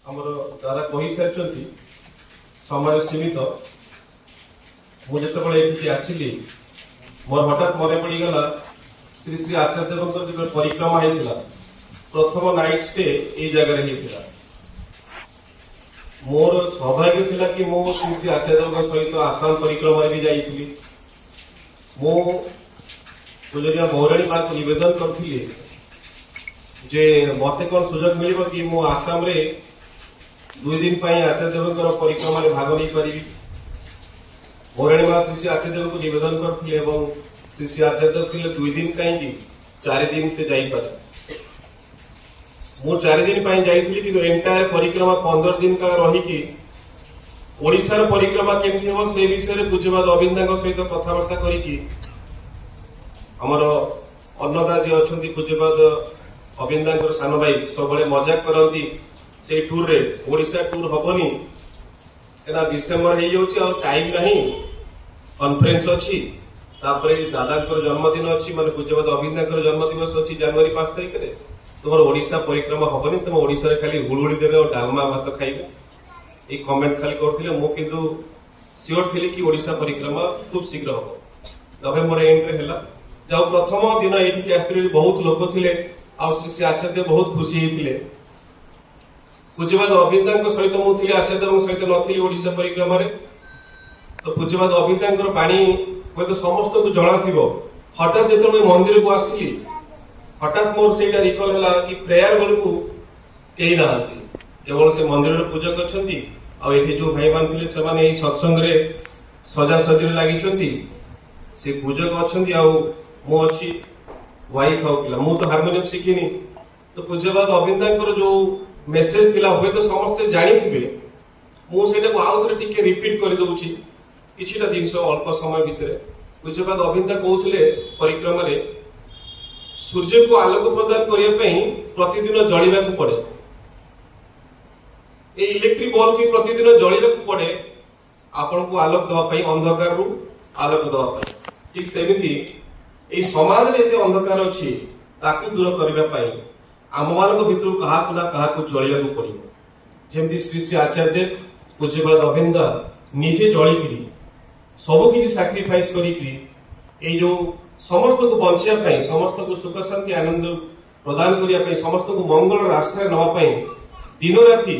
आमर दादा कही सारी समय सीमित मुझे आसिली मोर हठात मन पड़गला श्री श्री आचार्य देव परिक्रमा होता प्रथम नाइट स्टे ये जगह होता मोर सौभाग्य थिला कि मो श्री श्री आचार्य देव सहित आसाम परिक्रमा भी जाइली पूजनीय मौराणी माँ को निवेदन करथिले जे मते कौन सुजोग मिलिबो कि मो आसाम रे 2 दिन आचार्य देव परिक्रमा भाग नहीं पारि मौराणी माँ श्री श्री आचार्य देव को निवेदन करथिले एवं श्री श्री आचार्य देव थिले 2 दिन कहीं 4 दिन से जाई पारे मु 4 दिन जाइली कि एंटायर परिक्रमा 15 दिन का रही ओडिशार परिक्रमा केमती हम से विषय पूज्यपाद अविंदा सहित कथबार्ता करी आमर अन्नदा जी अच्छा पूज्यपाद अविंदा सान भाई सब मजाक करती से टूर रे ओडिशा टूर हबनी क्या डिसेम्बर हो टाइम नहीं कॉन्फ्रेंस अच्छी दादा जन्मदिन अच्छी माने पूज्यपाद अविंदा जन्मदिवस अच्छी जनवरी 5 तारिख तुम ओडिशा परिक्रमा हबनी तुम ओडिशा खाली हुड़ुड़ी देवे और डालमा भात खाइबे ये कमेंट खाली करथिले मो किंतु सियोर थिली कि ओडिशा परिक्रमा खूब शीघ्र हम नवेम्बर एंड रे हला जब प्रथम दिन एठी आस्त्री बहुत लोक थिले आ श्री आचार्य बहुत खुशी हेतिले पूज्यपाद अविंदा सहित मु थिले आचार्य सहित नथिली ओडिशा परिक्रमा रे तो पूज्यपाद अविंदा बाणी तो समस्त को जणा थिबो हठात जेतले मंदिर को आसिली हठात मोर सेटा रिकॉल हला कि प्रेयर बेलू कई ना केवल से मंदिर पूजक अच्छा जो भाई मान थे से सत्संग सजासजी लगी से पूजक अच्छा मु अच्छी वाइफ आउ पिला मु तो हारमोनियम शिखिनी तो पूज्यपाद अविंदा जो मेसेज थिला हुए तो समस्ते जानी थे मुझे आउ थे टिके रिपीट कर दूची किछिटा जिनस अल्प समय भितर पूज्यपाद अविंदा कहते परिक्रमा सूर्य को आलोक प्रदान करने प्रतिदिन जलिबा पड़े ये इलेक्ट्रिक बल्ब भी प्रतिदिन जलिबा पड़े आपण को आलोक दवाई अंधकार रु आलोक दवाई ठीक सेमती ये समाज में ये अंधकार अच्छी दूर करने आम मान भर क्या जलिया पड़ो जमी श्री श्री आचार्य पूज्यपाद अविंदा निजे जलिकी सबकि साक्रिफाइस कर जो समस्त को बचाई समस्त को सुख शांति आनंद प्रदान करने समस्त को मंगल रास्ता नापी दिन राति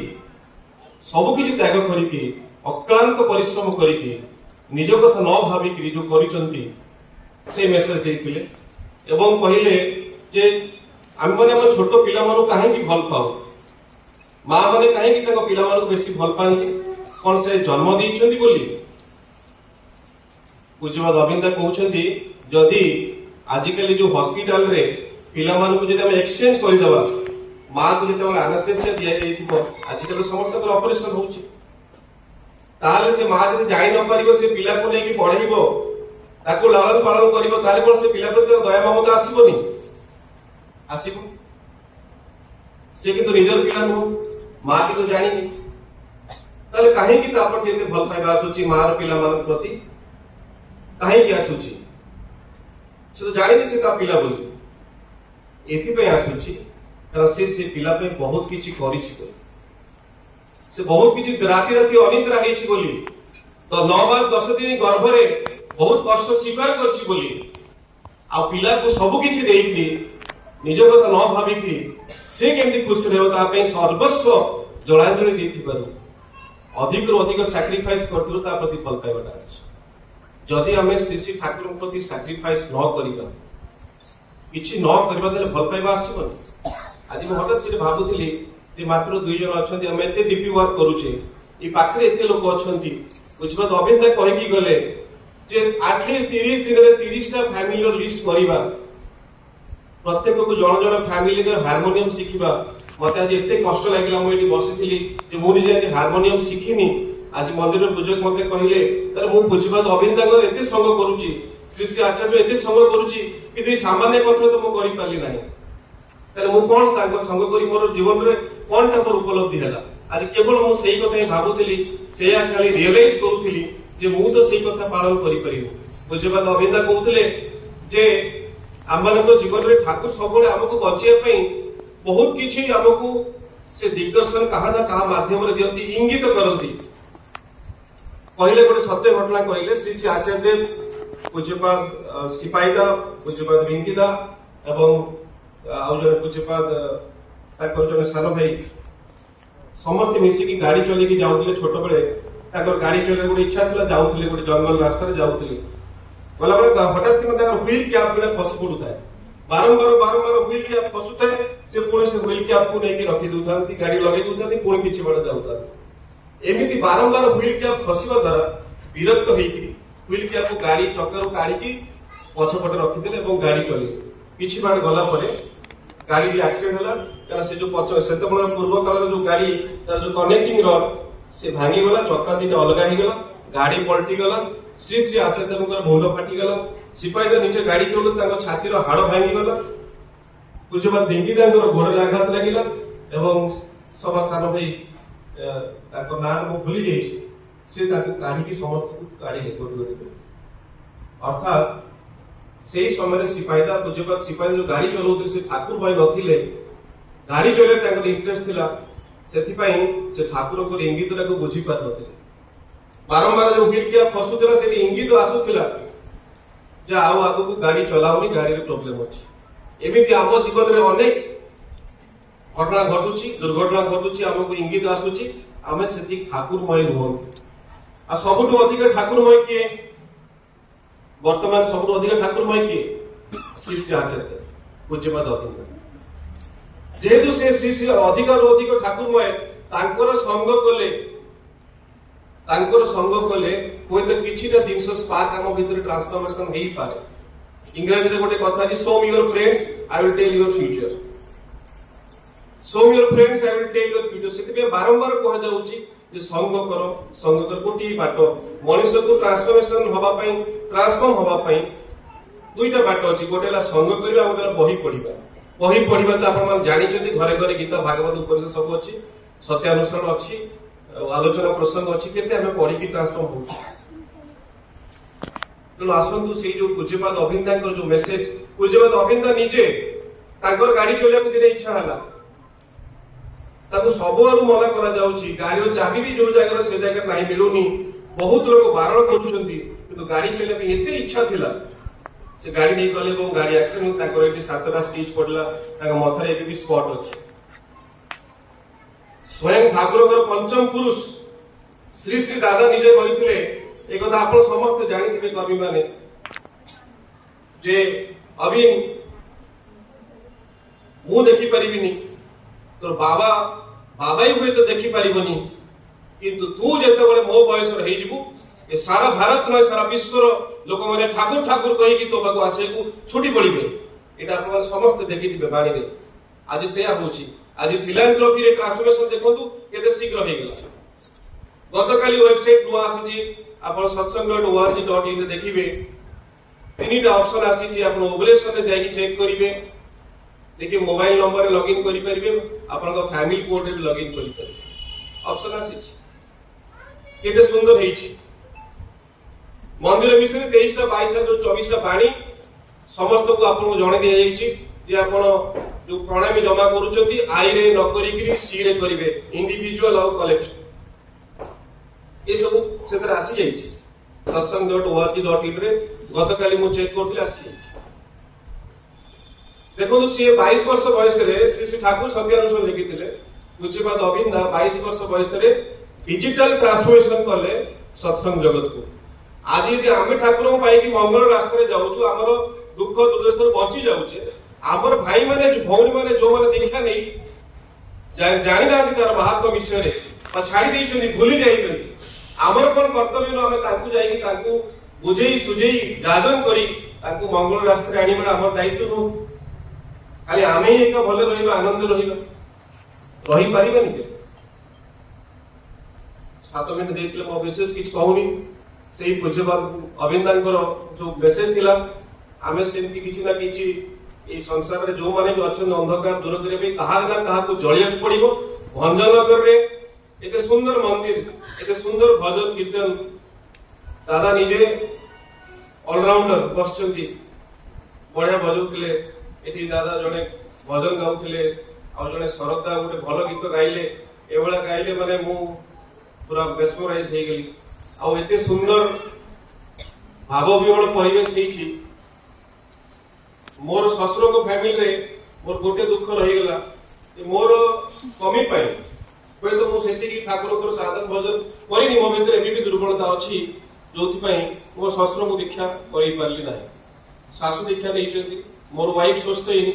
सबकि त्याग करके अक्लांत परिश्रम करके निज कथा न भाविक जो करिसंती से मेसेज देथिले एवं कहले जे आम माने हम छोट पिला मानु काहे भल पाऊ माँ माने काहे पिला मानु बेसी भल पाती कौन से जन्म देइछंती बोली पूज्यपाद अविंदा कहउछंती जदि आजिकल जो हॉस्पिटल रे पिला मानु को जदि हम एक्सचेंज कर देबा माँ को जो आनास्थेसिया दिया जाइथिबो आजिकल समस्त ऑपरेशन होउछि ताले से माँ जदि जाई न परिबो से पिला को लेके पढाइबो ताको लालन पालन करिबो ताले कोन से पिला प्रति दया ममता आसीबोनी आसीबो से कि तो निजर पिला नो माँ की तो जानिनी ताले काहे कि तापर जेते भल पाइबा आसुछि माँ रो पिला मान प्रति काहे कि आसुछि से तो जानिनी से ता पिला बोली एथि पे आसुछि से पिला पे बहुत किछि करिछि से बहुत किछि राति राति अनिद्रा हेछि बोली तो 9 मास 10 दिन गर्भ रे बहुत कष्ट स्वीकार करछि बोली आ पिला को सब किछि देइली निज कथा न भाबिकी से केमति खुश रहबो ता पे सर्वस्व जलांजलि देथि पारु अधिक रु अधिक सैक्रिफाइस करथुरु ता प्रति फल पाइबाटा जदि हमें श्री श्री ठाकुर प्रति सैक्रिफाइस न करिबा किछि न करिबा देले फल पाइबा आसीबनी आज मैं हठात से भावुली मात्र 2 जन अच्छा आम एत डीपी वर्क करुचे ये पाखे एत लोक अच्छा पूज्यपाद अविंदा कहीकि गले एटलिस्ट 30 दिन में 30टा फैमिली लिस्ट करवा प्रत्येक को जन जन फैमिली हारमोनियम शिखा मत आज एत कष्ट लगे मुझे बसी मुझे आज हारमोनियम शिखिनी आज मंदिर पूजक मत कहले मुझे पूज्यपाद अविंदा एत संग करुच्ची श्री श्री आचार्य एत संग करुच्ची कि सामान्य कथा तो मुझे पारि ना कौन संग कर मोर जीवन में कौन टा मोर उपलब्धि है आज केवल मुझे कथा भावुली से खाली रियलाइज करूली जे मु तो सही कथा पालन करि पूज्यपाद अविंदा कहते जे आम जीवन में ठाकुर सब आमको बचाई बहुत किसी आमको से दिग्दर्शन कहा ना कहा माध्यम दिखती इंगित करती कहले गोटे सत्य घटना कहले श्री श्री आचार्य देव पूज्यपाद सिपाहीदा पूज्यपाद रिंकीदा एवं आउ जन पूज्यपाद जन सान भाई समस्त मिसिकी गाड़ी चलिकी जाऊे छोट बेले गाड़ी चलने गोटे इच्छा था जाऊे गोटे जंगल रास्तार जाऊे गला हठात कि व्हील कैप खसी पड़ुए बारंबार बारंबार व्हील कैप खसुए से पुणी से व्हील कैप को लेकिन रखी दूसरा गाड़ी लगे दूसरा पुणी किसी बार जाऊता एमती बारंबार व्हील कैप खसवा द्वारा विरक्त होती व्हील कैप को गाड़ी चक्कर काढ़ी पछपटे रखीदे गाड़ी चल किसी बार गला गाड़ी एक्सीडेंट है कारण से जो से पूर्व काल जो गाड़ी तार जो कनेक्टिंग रड से भांगीगला चक्का दिन अलग होगला गाड़ी पलटिगला श्री श्री आचार्य देव मुंड फाटिगला सिपाही निजे गाड़ी चलू छातीर हाड़ भांगीगला पूज्यपाद भिंकीदा गोड़ आघात लगिला सभा सान भाई ना भूली जाइए काढ़ी समस्त गाड़ी रेकर्ड अर्थात से समय सिपाहीदा पूज्यपाद सिपाही जो गाड़ी चलाउते से ठाकुर भाई नथिले गाड़ी चलाइबा इंटरेस्ट थिला से ठाकुर को इंगित बुझी पार नथिले बारंबार जो व्हील कैप खसुला से इंगित आसुला जे आउ आगु को गाड़ी चलाऊनी गाड़ी रे प्रॉब्लम अछि एमिति आम जीवन में अनेक घटना घटुची दुर्घटना घटुची आमको इंगित आसुची आमे सेति ठाकुरमय नुहं आ सबुठु अधिक ठाकुरमय किए वर्तमान सबुठु अधिक ठाकुरमय किए श्री श्री आचार्य पूज्यपाद अभिनंदन जेहेतु से श्री श्री अधिक अधिक ठाकुरमय तांकर संग कले हुए तो किसी जिनस स्पार्क आम भीतर ट्रांसफॉर्मेशन हो पारे इंग्रजी गोटे कथा show me your friends I will tell your future show me your friends I will tell your future से बारंबार कह संग कर गोटे बाट मनुष्य को ट्रांसफॉर्म हवाई दुईटा बाट अच्छी गोटे संग करवा गोटे बही पढ़ा तो आप जानते घरे घरे गीता भागवत उपनिषद सब अच्छी सत्यानुसरण अच्छी आलोचना प्रसंग अच्छी केते हमें पढ़ी ट्रांसफॉर्म हो तेणु आसतु से जो पूज्यपाद अभिनंदा जो मेसेज पूज्यपाद अभिनंदा निजे गाड़ी चलिया दिन इच्छा है सबुआड़ मना कर गाड़ी चाबी भी जो जगह से जगह ना मिलूनी बहुत लोग बारण कर गाड़ी चलने एत इच्छा थिला से गाड़ी नहीं गले गाड़ी एक्सीडेंट 7टा स्टिच पड़ा मथार भी स्पॉट अच्छी स्वयं ठाकुर पंचम पुरुष श्री श्री दादा निजे करते एक आप समस्त जानी कवि माने जे अभिन मु देखी पारिबिनी तो बाबा बाबा ही हुए तो देखी पारिबनी किंतु तू जेतेबेले मो बयस रही जीवु ए सारा भारत न सारा विश्वर लोक माने ठाकुर ठाकुर कहि तो बाको आसे को छुटी पड़िबे एटा आप समस्त देखि दिबे बाणी रे आज सेया होची आज फिलांथ्रोपी रे ट्रांसफॉर्मेशन देखंतु केते शीघ्र हो गेला गतकाली वेबसाइट नुआ आसी आपण satsang.org.in रे देखिबे तीनटा ऑप्शन आसी छी आपण ओबलेशन रे जाई चेक करिवे देखिए मोबाइल नंबर लॉगिन करि परिबे आपण को फैमिली कोड रे लॉगिन करि परिबे ऑप्शन आसी छी केते सुंदर हेई छी मंदिर विषय 23टा 22टा जो 24टा बाणी समस्त को आपण को जणे दिया जाई छी जे आपण जो प्रणामी जमा करूचंती आई रे न करिकरी सी रे करिवे इंडिविजुअल और कलेक्शन ये सब से आसी जाई छी satsang.org.in रे गतकाली मु चेक करथि आसी देखो सी 22 वर्ष बयस रे श्री श्री ठाकुर सत्यानुसरण लिखिथिले पूज्यपाद अभिनंदा 22 वर्ष बयस रे डिजिटल ट्रांसफॉर्मेशन कले सत्संग जगत को आज यदि आमे ठाकुर पाई मंगल रास्ता जाऊँ आमर दुख दुर्दशा बची जाऊे आमर भाई माने भौणी माने जो माने दीक्षा नहीं जानी ना तार महात्मा विषय छाड़ी देइछन्ती भूली जाइछन्ती आमर कोन कर्तव्य न आमे ताकू जाई ताकू बुझेई सुझेई जाजन करी ताकू मंगल रास्ता आनिबा आमर दायित्व नु खाली आमे एक भले रहिबा आनंद रहिबा रही पारिबानी के 7 मिनिट देइतले मो विशेष किछ कहूनी सेही पूज्यपाद अभिनंदनकर जो मेसेज थिला आमे सेमती किछि ना किछि ए संसार रे जो माने जो अछन अंधकार दूर करे कहा ना कहा को जलिया पड़िबो भंजनगर रे एते सुंदर मंदिर एते सुंदर भजन कीर्तन दादा निजे ऑलराउंडर बसचंती बढ़िया बजाउथिले एठी दादा जने भजन गाउथिले ଆଉ ଜଣେ ଶରଦା ଗୋଟେ ଭଲ ଗୀତ ଗାଇଲେ, ଏଭଳିଆ ଗାଇଲେ ମାନେ ମୁଁ ପୁରା ମେସ୍ମରାଇଜ ହେଇଗଲି। ଆଉ ଏତେ ସୁନ୍ଦର ଭାବ ବିହଳ ପରିବେଶ ହେଇଛି। ମୋର ଶ୍ୱଶୁରଙ୍କ ଫ୍ୟାମିଲିରେ ମୋର ଗୋଟେ ଦୁଃଖ ରହିଗଲା, ମୋର କମି ପାଇଁ ହୁଏତ ମୁଁ ସେତିକି ଠାକୁରଙ୍କର ସାଧନ ଭଜନ କରିନି। ମୋ ଭିତରେ ଏବେ ବି ଦୁର୍ବଳତା ଅଛି, ଯୋଉଥିପାଇଁ ମୋ ଶ୍ୱଶୁରଙ୍କୁ ଦୀକ୍ଷା କରେଇ ପାରିଲି ନାହିଁ। ଶାଶୁ ଦୀକ୍ଷା ନେଇଛନ୍ତି, ମୋର ୱାଇଫ ସୁସ୍ଥ ହେଇନି,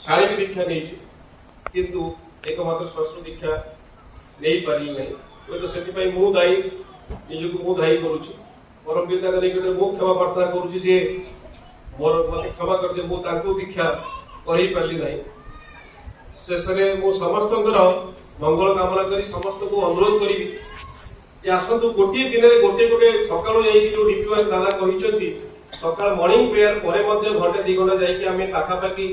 ଶାଳୀ ବି ଦୀକ୍ଷା ନେଇଛି, କିନ୍ତୁ ଏକମାତ୍ର ଶ୍ୱଶୁର ଦୀକ୍ଷା ନେଇପାରିଲି ନାହିଁ। ହୁଏତ ସେଥିପାଇଁ ମୁଁ ଦାୟୀ, ନିଜକୁ ମୁଁ ଦାୟୀ କରୁଛି। ପରମ ପିତାଙ୍କ ନିକଟରେ ମୁଁ କ୍ଷମା ପ୍ରାର୍ଥନା କରୁଛି ଯେ ମତେ କ୍ଷମା କରିଦିଏ, ମୁଁ ତାଙ୍କୁ ଦୀକ୍ଷା କରେଇ ପାରିଲି ନାହିଁ। ଶେଷରେ ମୁଁ ସମସ୍ତଙ୍କର ମଙ୍ଗଳ କାମନା କରି ସମସ୍ତଙ୍କୁ ଅନୁରୋଧ କରିବି ଯେ ଆସନ୍ତୁ ଗୋଟିଏ ଦିନରେ ଗୋଟେ ସକାଳୁ ଯାଇକି ଯୋଉ ଡିପିୱାସ ଦାଦା କହିଛନ୍ତି ସକାଳ ମର୍ଣ୍ଣିଂ ପ୍ରେୟାର ପରେ ମଧ୍ୟ ଘଣ୍ଟେ 2 ଘଣ୍ଟା ଯାଇକି ଆମେ ପାଖାପାଖି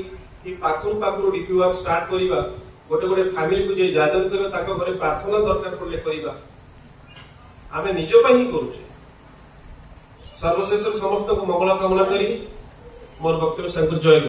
ପାଖରୁ ଡିପିୱାସ ଷ୍ଟାର୍ଟ କରିବା। ଗୋଟେ ଫ୍ୟାମିଲିକୁ ଯେ ଯାଜନ କରିବା, ତାଙ୍କ ଘରେ ପ୍ରାର୍ଥନା ଦରକାର ପଡ଼ିଲେ କରିବା। ଆମେ ନିଜ ପାଇଁ ହିଁ କରୁଛେ। ସର୍ବଶେଷରେ ସମସ୍ତଙ୍କୁ ମଙ୍ଗଳ କାମନା କରି ମୋର ବକ୍ତବ୍ୟ ଶେଷ କରୁଛି। ଜୟ ଗୁରୁ।